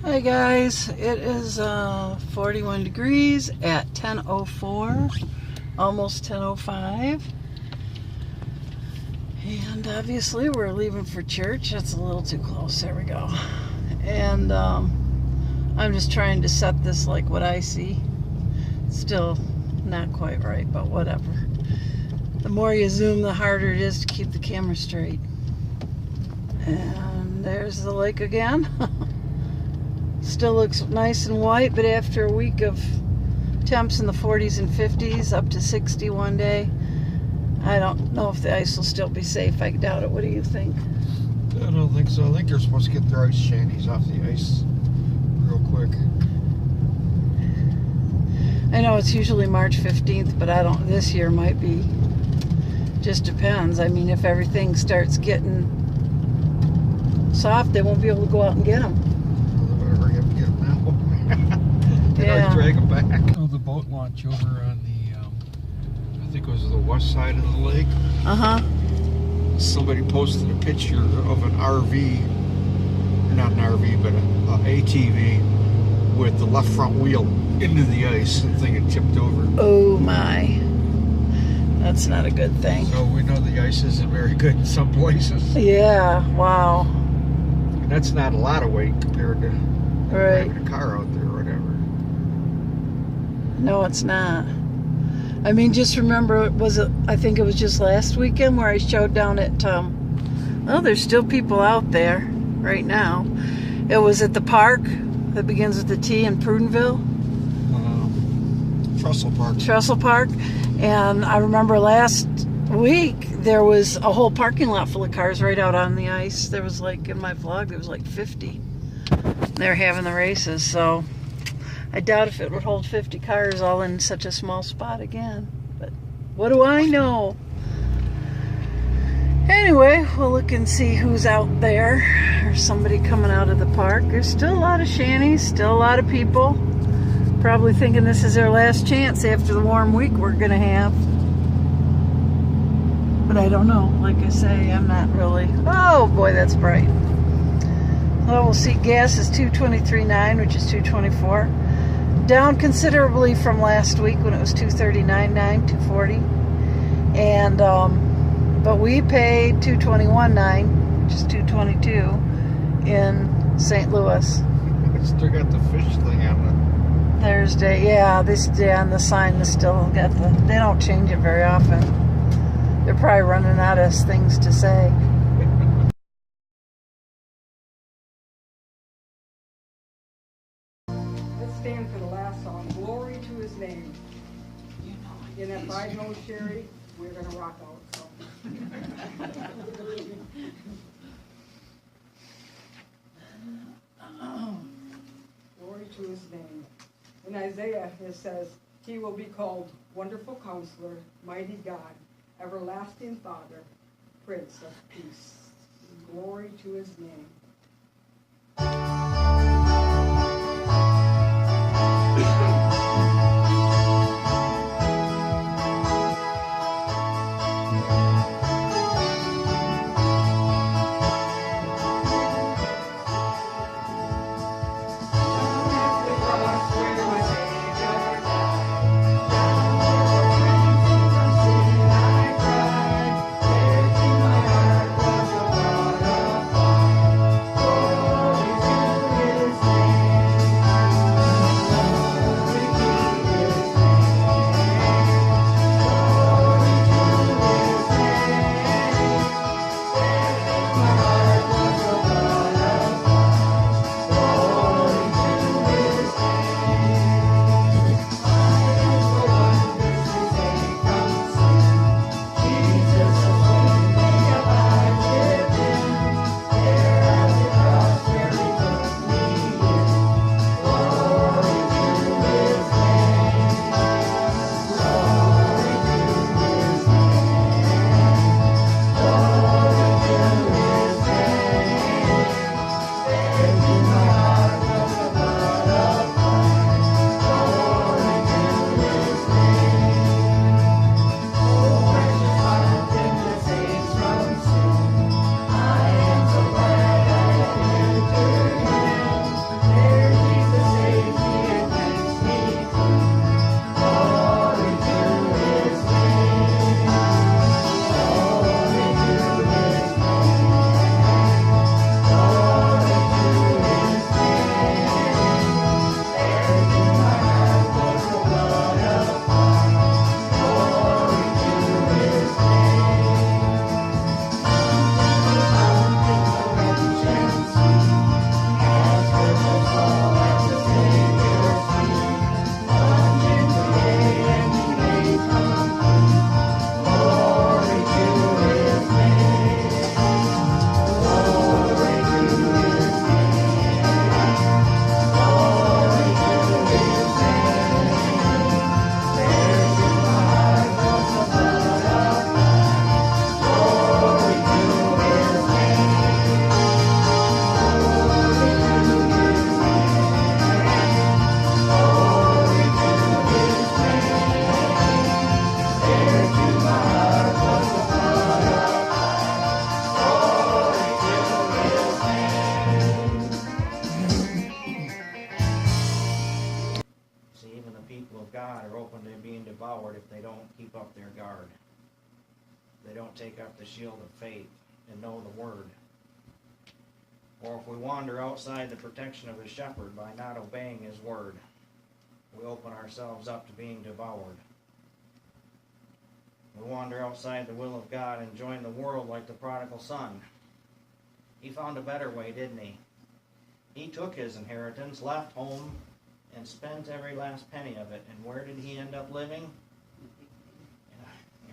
Hi guys, it is 41 degrees at 10:04, almost 10:05, and obviously we're leaving for church. That's a little too close. There we go. And I'm just trying to set this like what I see. Still not quite right, but whatever. The more you zoom, the harder it is to keep the camera straight. And there's the lake again. Still looks nice and white, but after a week of temps in the 40s and 50s, up to 60 one day, I don't know if the ice will still be safe. I doubt it. What do you think? I don't think so. I think they're supposed to get their ice shanties off the ice real quick. I know it's usually March 15th, but I don't. This year might be. Just depends. I mean, if everything starts getting soft, they won't be able to go out and get them. Yeah. Drag them back. Oh, the boat launch over on the, I think it was the west side of the lake. Somebody posted a picture of an RV, not an RV, but an ATV with the left front wheel into the ice. The thing had tipped over. Oh my. That's not a good thing. So we know the ice isn't very good in some places. Yeah, wow. And that's not a lot of weight compared to driving a car out there or whatever. No, it's not. I mean, just remember, I think it was just last weekend where I showed down at, well, there's still people out there right now. It was at the park that begins with the T in Prudenville. Trestle Park. Trestle Park. And I remember last week, there was a whole parking lot full of cars right out on the ice. There was like, in my vlog, there was like 50. They're having the races, so I doubt if it would hold 50 cars all in such a small spot again. But what do I know? Anyway, we'll look and see who's out there. There's somebody coming out of the park. There's still a lot of shanties, still a lot of people. Probably thinking this is their last chance after the warm week we're going to have. But I don't know. Like I say, I'm not really... Oh boy, that's bright. Well, we'll see. Gas is $2.23.9, which is $2.24. Down considerably from last week when it was $2.39.9, $2.40. And, but we paid $2.21.9, which is $2.22 in St. Louis. Still got the fish thing on it. Thursday, yeah, they stay on the sign. They still got they don't change it very often. They're probably running out of things to say. Let's stand for the last song, Glory to His Name. And if I know Sherry, we're going to rock out. So. Glory to His name. In Isaiah, it says, He will be called Wonderful Counselor, Mighty God, Everlasting Father, Prince of Peace. Glory to His name. open to being devoured if they don't keep up their guard. They don't take up the shield of faith and know the word. Or if we wander outside the protection of the shepherd by not obeying his word, we open ourselves up to being devoured. We wander outside the will of God and join the world like the prodigal son. He found a better way, didn't he? He took his inheritance, left home, and spent every last penny of it. And where did he end up living?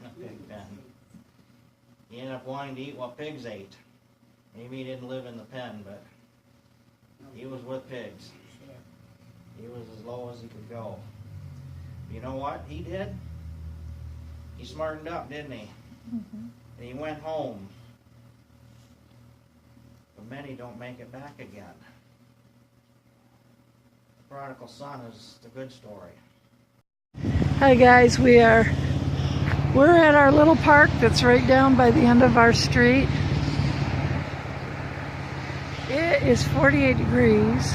In a pig pen. He ended up wanting to eat what pigs ate. Maybe he didn't live in the pen, but he was with pigs. He was as low as he could go. You know what he did? He smartened up, didn't he? Mm-hmm. And he went home. But many don't make it back again. The prodigal son is the good story. Hi guys, we're at our little park that's right down by the end of our street. It is 48 degrees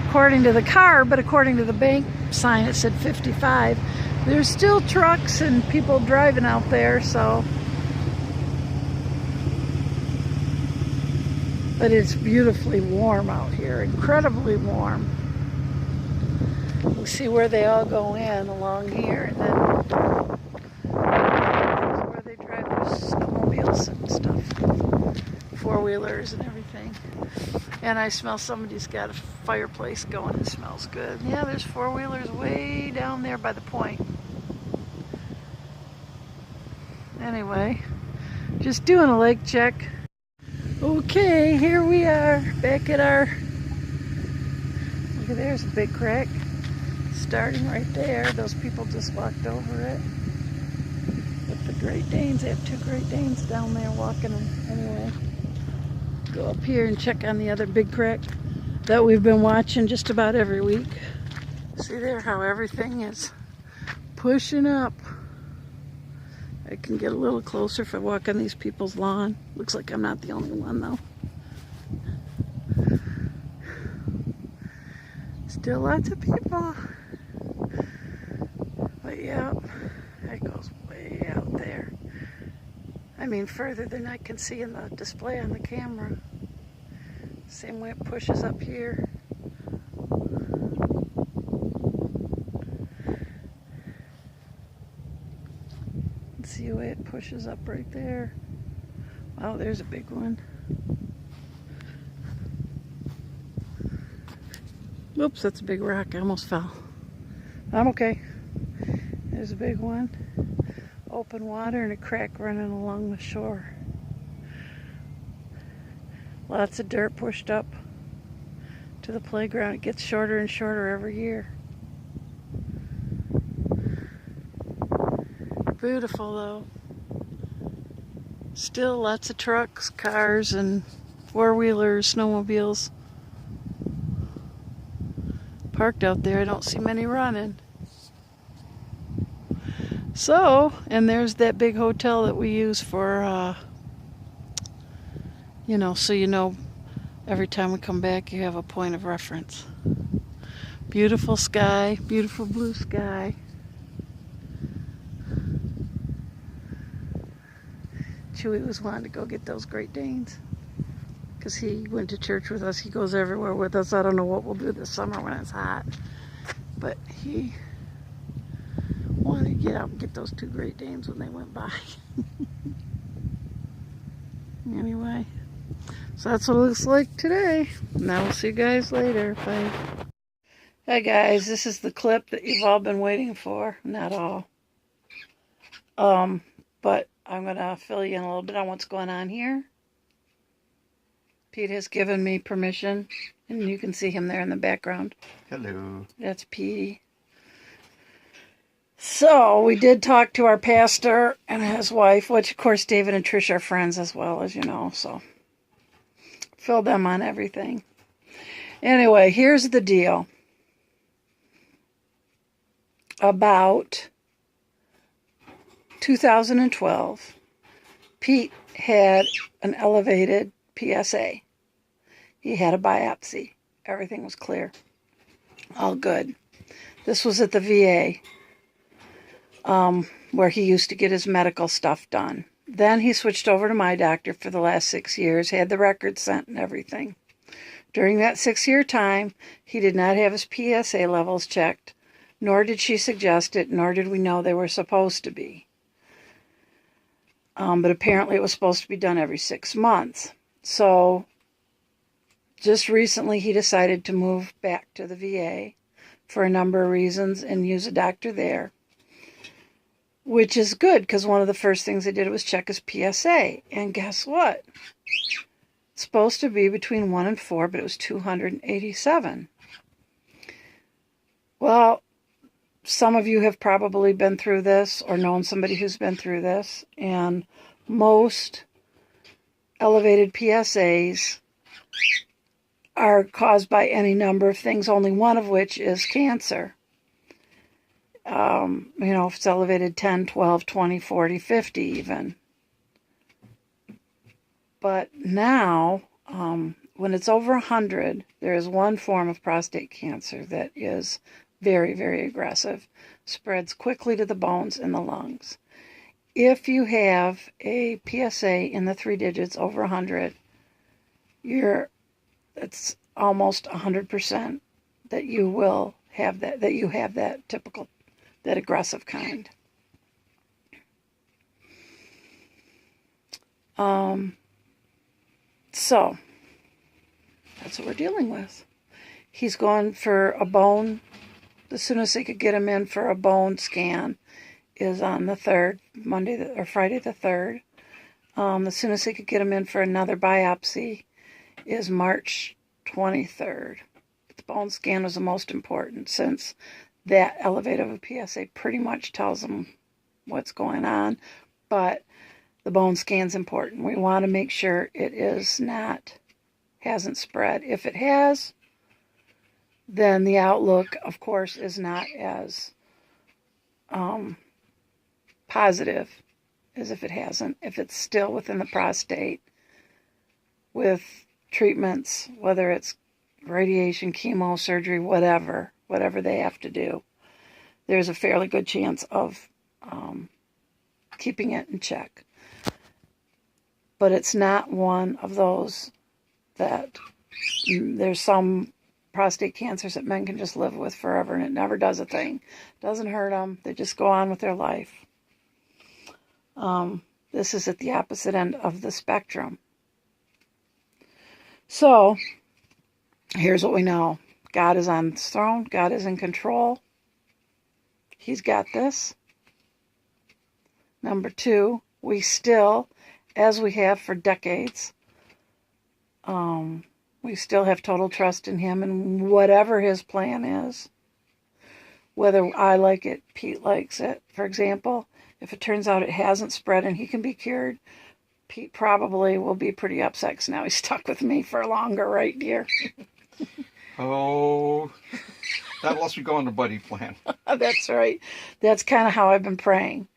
according to the car, but according to the bank sign it said 55. There's still trucks and people driving out there, so. But it's beautifully warm out here, incredibly warm. We see where they all go in along here, and then where they drive their snowmobiles and stuff, four-wheelers and everything. And I smell somebody's got a fireplace going. It smells good. Yeah, there's four-wheelers way down there by the point. Anyway, just doing a lake check. Okay, here we are back at our, look at there's a big crack starting right there. Those people just walked over it with the Great Danes. They have two Great Danes down there walking them. Anyway, go up here and check on the other big crack that we've been watching just about every week. See there how everything is pushing up. I can get a little closer if I walk on these people's lawn. Looks like I'm not the only one though. Still lots of people. But yeah, that goes way out there. I mean further than I can see in the display on the camera. Same way it pushes up here. See the way it pushes up right there. Wow, there's a big one. Oops, that's a big rock. I almost fell. I'm okay. There's a big one. Open water and a crack running along the shore. Lots of dirt pushed up to the playground. It gets shorter and shorter every year. Beautiful though. Still lots of trucks, cars, and four-wheelers, snowmobiles parked out there. I don't see many running. So, and there's that big hotel that we use for, you know, so you know every time we come back you have a point of reference. Beautiful sky, beautiful blue sky. Chewy was wanting to go get those Great Danes because he went to church with us. He goes everywhere with us. I don't know what we'll do this summer when it's hot, but he wanted to get out and get those two Great Danes when they went by. Anyway, so that's what it looks like today. Now we'll see you guys later. Bye. Hi guys, this is the clip that you've all been waiting for. Not all. But I'm going to fill you in a little bit on what's going on here. Pete has given me permission, and you can see him there in the background. Hello. That's Petey. So, we did talk to our pastor and his wife, which, of course, David and Trish are friends as well, as you know, so fill them on everything. Anyway, here's the deal. About 2012, Pete had an elevated PSA. He had a biopsy. Everything was clear. All good. This was at the VA. where he used to get his medical stuff done. Then he switched over to my doctor for the last 6 years, had the records sent and everything. During that 6-year time, he did not have his PSA levels checked, nor did she suggest it, nor did we know they were supposed to be. But apparently it was supposed to be done every 6 months. So just recently he decided to move back to the VA for a number of reasons and use a doctor there, which is good because one of the first things they did was check his PSA. And guess what? It's supposed to be between 1 and 4, but it was 287. Well, some of you have probably been through this or known somebody who's been through this, and most elevated PSAs are caused by any number of things, only one of which is cancer. If it's elevated 10, 12, 20, 40, 50 even. But now, when it's over 100, there is one form of prostate cancer that is very, very aggressive, spreads quickly to the bones and the lungs. If you have a PSA in the 3 digits over 100, it's almost 100% that you will have that you have that aggressive kind. So that's what we're dealing with. He's going for a bone. The soonest they could get him in for a bone scan is on the 3rd, Friday the 3rd. The soonest they could get him in for another biopsy is March 23rd. The bone scan was the most important, since that elevated of a PSA pretty much tells them what's going on, but the bone scan's important. We want to make sure it hasn't spread. If it has, then the outlook, of course, is not as positive as if it hasn't. If it's still within the prostate with treatments, whether it's radiation, chemo, surgery, whatever they have to do, there's a fairly good chance of keeping it in check. But it's not one of those that there's some prostate cancers that men can just live with forever and it never does a thing. Doesn't hurt them. They just go on with their life. This is at the opposite end of the spectrum. So, here's what we know. God is on his throne. God is in control. He's got this. Number 2, we still, as we have for decades, we still have total trust in him and whatever his plan is. Whether I like it, Pete likes it. For example, if it turns out it hasn't spread and he can be cured, Pete probably will be pretty upset because now he's stuck with me for longer, right, dear? Oh, that lets me go on the buddy plan. That's right. That's kind of how I've been praying.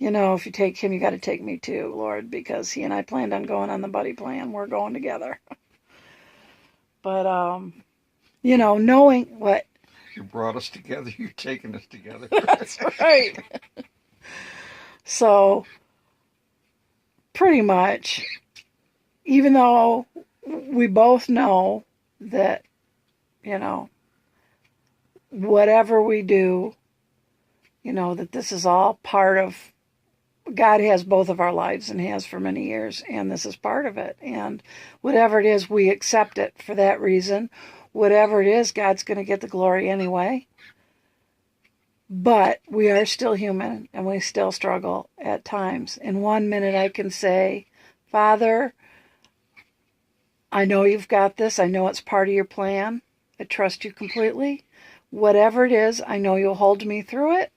If you take him, you got to take me too, Lord, because he and I planned on going on the buddy plan. We're going together. But, knowing what... You brought us together, you're taking us together. That's right. So, pretty much, even though we both know that, whatever we do, that this is all part of, God has both of our lives and has for many years, and this is part of it. And whatever it is, we accept it for that reason. Whatever it is, God's going to get the glory anyway. But we are still human, and we still struggle at times. In 1 minute, I can say, Father, I know you've got this. I know it's part of your plan. I trust you completely. Whatever it is, I know you'll hold me through it,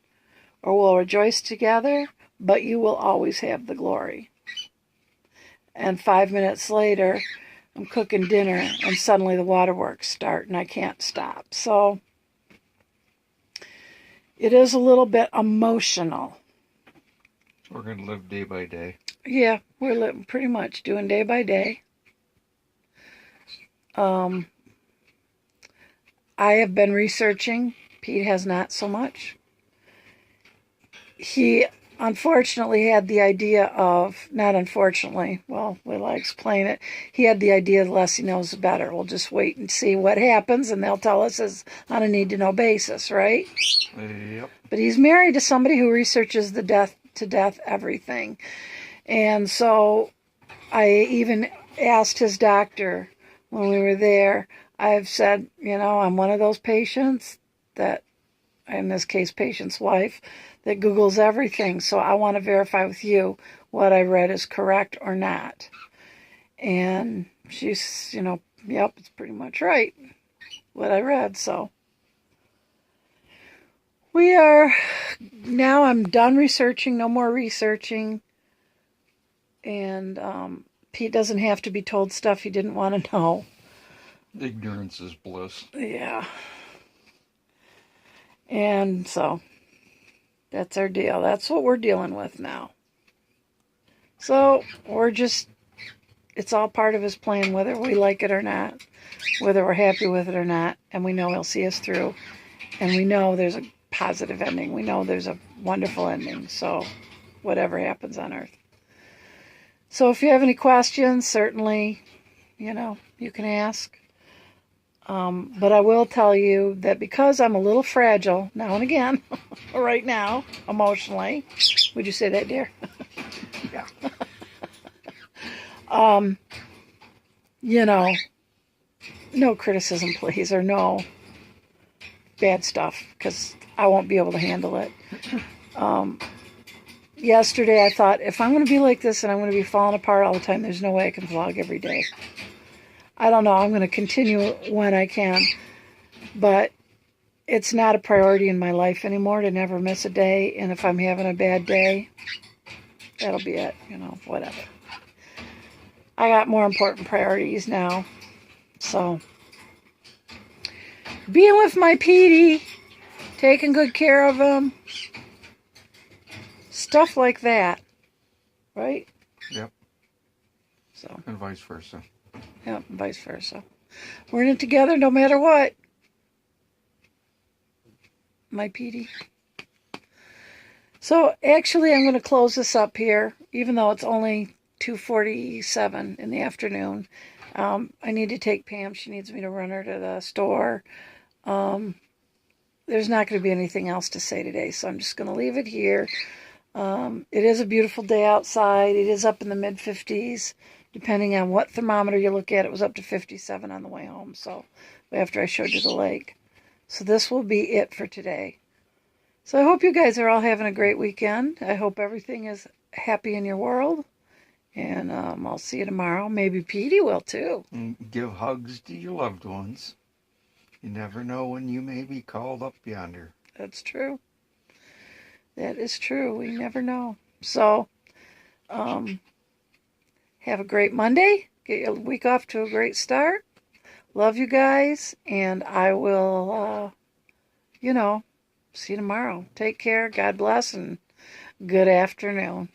or we'll rejoice together, but you will always have the glory. And 5 minutes later, I'm cooking dinner, and suddenly the waterworks start, and I can't stop. So it is a little bit emotional. We're going to live day by day. Yeah, we're living pretty much doing day by day. I have been researching. Pete has not so much. he unfortunately had the idea of, not unfortunately, well, will I explain it? He had the idea the less he knows the better. We'll just wait and see what happens, and they'll tell us as on a need-to-know basis, right? Yep. But he's married to somebody who researches the death everything. And so I even asked his doctor when we were there, I've said, I'm one of those patients that, in this case, patient's wife, that Googles everything. So I want to verify with you what I read is correct or not. And she's, yep, it's pretty much right, what I read. So I'm done researching, no more researching. And Pete doesn't have to be told stuff he didn't want to know. Ignorance is bliss. Yeah. And so that's our deal. That's what we're dealing with now. So it's all part of his plan, whether we like it or not, whether we're happy with it or not. And we know he'll see us through. And we know there's a positive ending. We know there's a wonderful ending. So whatever happens on earth. So if you have any questions, certainly, you can ask. But I will tell you that because I'm a little fragile now and again, right now, emotionally. Would you say that, dear? Yeah. No criticism, please, or no bad stuff, because I won't be able to handle it. Yesterday I thought, if I'm going to be like this and I'm going to be falling apart all the time, there's no way I can vlog every day. I don't know. I'm going to continue when I can. But it's not a priority in my life anymore to never miss a day. And if I'm having a bad day, that'll be it. Whatever. I got more important priorities now. So, being with my Petey, taking good care of him, stuff like that. Right? Yep. So. And vice versa. Yep, vice versa. We're in it together no matter what. My Petey. So, actually, I'm going to close this up here, even though it's only 2:47 in the afternoon. I need to take Pam. She needs me to run her to the store. There's not going to be anything else to say today, so I'm just going to leave it here. It is a beautiful day outside. It is up in the mid-50s. Depending on what thermometer you look at, it was up to 57 on the way home. So, after I showed you the lake. So this will be it for today. So I hope you guys are all having a great weekend. I hope everything is happy in your world. And I'll see you tomorrow. Maybe Petey will too. And give hugs to your loved ones. You never know when you may be called up yonder. That's true. That is true. We never know. So, have a great Monday. Get your week off to a great start. Love you guys. And I will, see you tomorrow. Take care. God bless and good afternoon.